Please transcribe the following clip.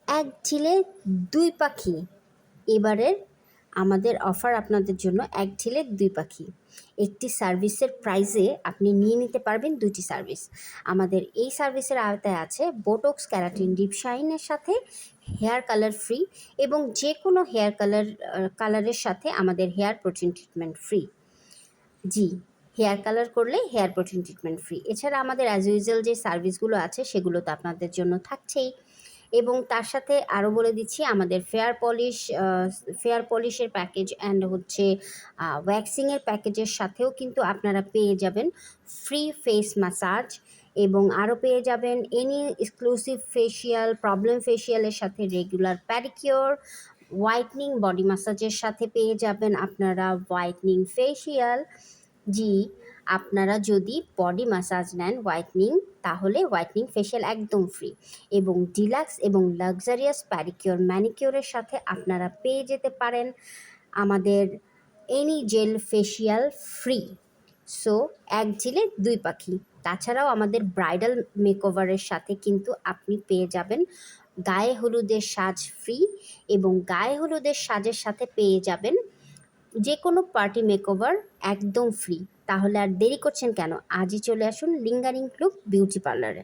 এক ঢিলে দুই পাখি। এবারের আমাদের অফার আপনাদের জন্য এক ঢিলে দুই পাখি। একটি সার্ভিসের প্রাইসে আপনি নিয়ে নিতে পারবেন দুটি সার্ভিস। আমাদের এই সার্ভিসের আওতায় আছে বোটক্স ক্যারাটিন ডিপ শাইনের সাথে হেয়ার কালার ফ্রি এবং যে কোনো হেয়ার কালারের সাথে আমাদের হেয়ার প্রোটিন ট্রিটমেন্ট ফ্রি। জি, হেয়ার কালার করলে হেয়ার প্রোটিন ট্রিটমেন্ট ফ্রি। এছাড়া আমাদের অ্যাজ ইউজুয়াল যে সার্ভিসগুলো আছে সেগুলো তো আপনাদের জন্য থাকছেই। এবং তার সাথে আরও বলে দিচ্ছি আমাদের ফেয়ার পলিশের প্যাকেজ অ্যান্ড হচ্ছে ওয়্যাক্সিংয়ের প্যাকেজের সাথেও কিন্তু আপনারা পেয়ে যাবেন ফ্রি ফেস ম্যাসাজ এবং আরও পেয়ে যাবেন এনি এক্সক্লুসিভ ফেশিয়াল, প্রবলেম ফেশিয়ালের সাথে রেগুলার প্যাডিকিওর, হোয়াইটনিং বডি ম্যাসাজের সাথে পেয়ে যাবেন আপনারা হোয়াইটনিং ফেশিয়াল। জি, আপনারা যদি বডি ম্যাসাজ নেন হোয়াইটনিং, তাহলে হোয়াইটনিং ফেশিয়াল একদম ফ্রি এবং ডিলাক্স এবং লাক্সারিয়াস প্যাডিকিওর ম্যানিকিওরের সাথে আপনারা পেয়ে যেতে পারেন আমাদের any gel facial free. So এক ঢিলে দুই পাখি। তাছাড়াও আমাদের ব্রাইডাল মেকওভারের সাথে কিন্তু আপনি পেয়ে যাবেন গায়ে হলুদের সাজ ফ্রি এবং গায়ে হলুদের সাজের সাথে পেয়ে যাবেন যে কোনো পার্টি মেকওভার একদম ফ্রি। তাহলে আর দেরি করছেন কেন? আজই চলে আসুন লিঙ্গারিং ক্লুব বিউটি পার্লারে।